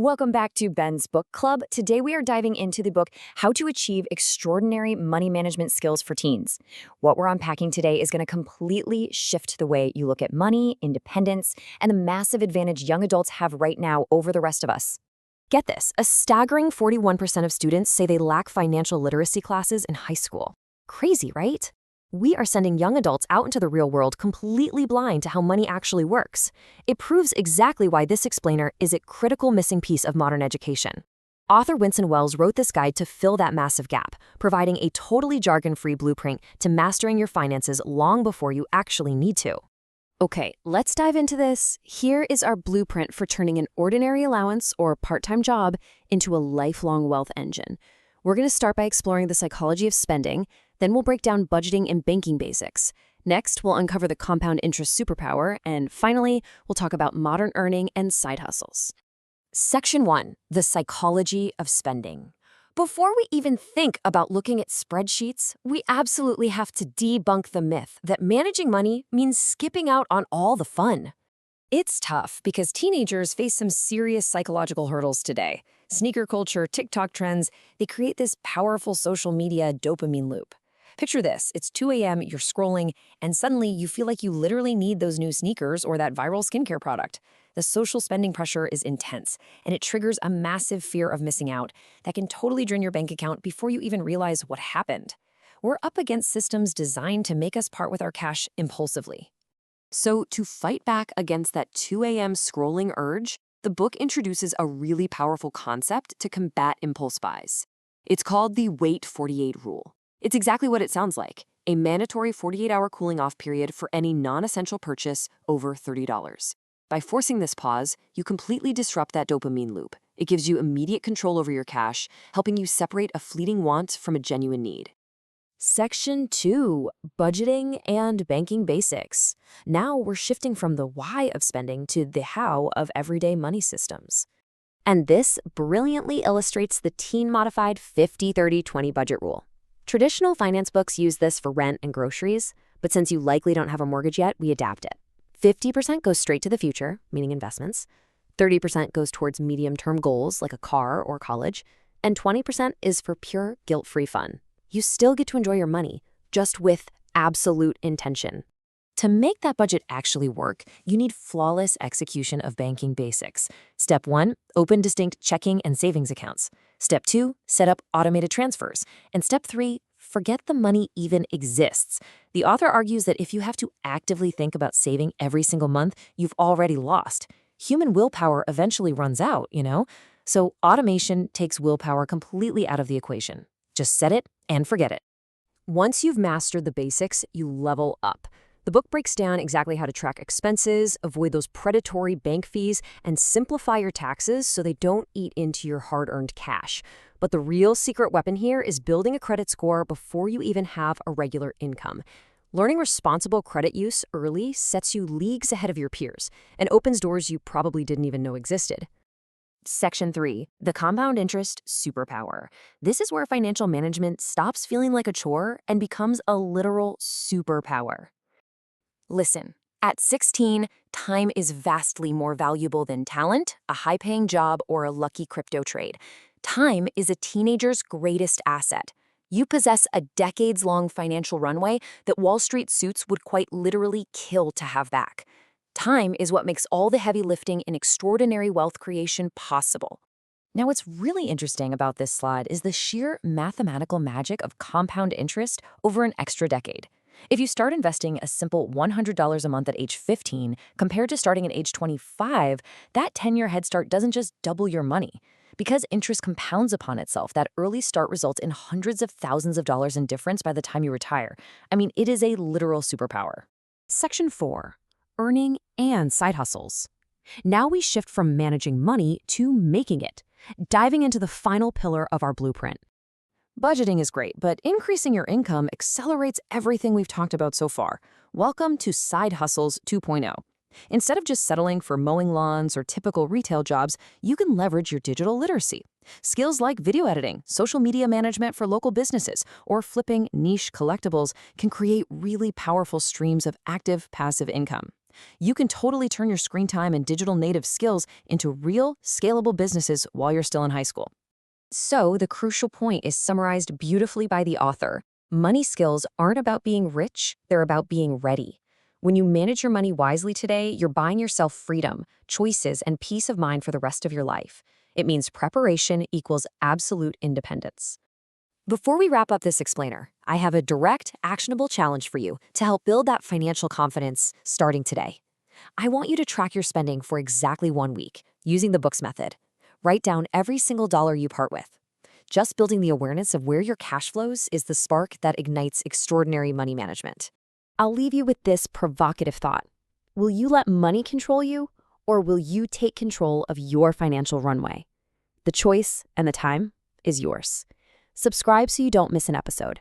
Welcome back to Ben's Book Club. Today we are diving into the book, How to Achieve Extraordinary Money Management Skills for Teens. What we're unpacking today is going to completely shift the way you look at money, independence, and the massive advantage young adults have right now over the rest of us. Get this, a staggering 41% of students say they lack financial literacy classes in high school. Crazy, right? We are sending young adults out into the real world completely blind to how money actually works. It proves exactly why this explainer is a critical missing piece of modern education. Author Winston Wells wrote this guide to fill that massive gap, providing a totally jargon-free blueprint to mastering your finances long before you actually need to. Okay, let's dive into this. Here is our blueprint for turning an ordinary allowance or part-time job into a lifelong wealth engine. We're going to start by exploring the psychology of spending. Then we'll break down budgeting and banking basics. Next, we'll uncover the compound interest superpower. And finally, we'll talk about modern earning and side hustles. Section 1, the psychology of spending. Before we even think about looking at spreadsheets, we absolutely have to debunk the myth that managing money means skipping out on all the fun. It's tough because teenagers face some serious psychological hurdles today. Sneaker culture, TikTok trends, they create this powerful social media dopamine loop. Picture this, it's 2 a.m., you're scrolling, and suddenly you feel like you literally need those new sneakers or that viral skincare product. The social spending pressure is intense, and it triggers a massive fear of missing out that can totally drain your bank account before you even realize what happened. We're up against systems designed to make us part with our cash impulsively. So to fight back against that 2 a.m. scrolling urge, the book introduces a really powerful concept to combat impulse buys. It's called the Wait 48 rule. It's exactly what it sounds like, a mandatory 48-hour cooling-off period for any non-essential purchase over $30. By forcing this pause, you completely disrupt that dopamine loop. It gives you immediate control over your cash, helping you separate a fleeting want from a genuine need. Section 2, budgeting and banking basics. Now we're shifting from the why of spending to the how of everyday money systems. And this brilliantly illustrates the teen-modified 50-30-20 budget rule. Traditional finance books use this for rent and groceries, but since you likely don't have a mortgage yet, we adapt it. 50% goes straight to the future, meaning investments, 30% goes towards medium-term goals like a car or college, and 20% is for pure guilt-free fun. You still get to enjoy your money, just with absolute intention. To make that budget actually work, you need flawless execution of banking basics. Step 1, open distinct checking and savings accounts. Step 2, set up automated transfers. And Step 3, forget the money even exists. The author argues that if you have to actively think about saving every single month, you've already lost. Human willpower eventually runs out, So automation takes willpower completely out of the equation. Just set it and forget it. Once you've mastered the basics, you level up. The book breaks down exactly how to track expenses, avoid those predatory bank fees, and simplify your taxes so they don't eat into your hard-earned cash. But the real secret weapon here is building a credit score before you even have a regular income. Learning responsible credit use early sets you leagues ahead of your peers and opens doors you probably didn't even know existed. Section 3, the compound interest superpower. This is where financial management stops feeling like a chore and becomes a literal superpower. Listen, at 16, time is vastly more valuable than talent, a high-paying job, or a lucky crypto trade. Time is a teenager's greatest asset. You possess a decades-long financial runway that Wall Street suits would quite literally kill to have back. Time is what makes all the heavy lifting in extraordinary wealth creation possible. Now, what's really interesting about this slide is the sheer mathematical magic of compound interest over an extra decade. If you start investing a simple $100 a month at age 15 compared to starting at age 25, that 10-year head start doesn't just double your money. Because interest compounds upon itself, that early start results in hundreds of thousands of dollars in difference by the time you retire. It is a literal superpower. Section 4, earning and side hustles. Now we shift from managing money to making it, diving into the final pillar of our blueprint. Budgeting is great, but increasing your income accelerates everything we've talked about so far. Welcome to Side Hustles 2.0. Instead of just settling for mowing lawns or typical retail jobs, you can leverage your digital literacy. Skills like video editing, social media management for local businesses, or flipping niche collectibles can create really powerful streams of active passive income. You can totally turn your screen time and digital native skills into real, scalable businesses while you're still in high school. So, the crucial point is summarized beautifully by the author. Money skills aren't about being rich, they're about being ready. When you manage your money wisely today, you're buying yourself freedom, choices, and peace of mind for the rest of your life. It means preparation equals absolute independence. Before we wrap up this explainer, I have a direct, actionable challenge for you to help build that financial confidence starting today. I want you to track your spending for exactly 1 week using the books method. Write down every single dollar you part with. Just building the awareness of where your cash flows is the spark that ignites extraordinary money management. I'll leave you with this provocative thought. Will you let money control you, or will you take control of your financial runway? The choice and the time is yours. Subscribe so you don't miss an episode.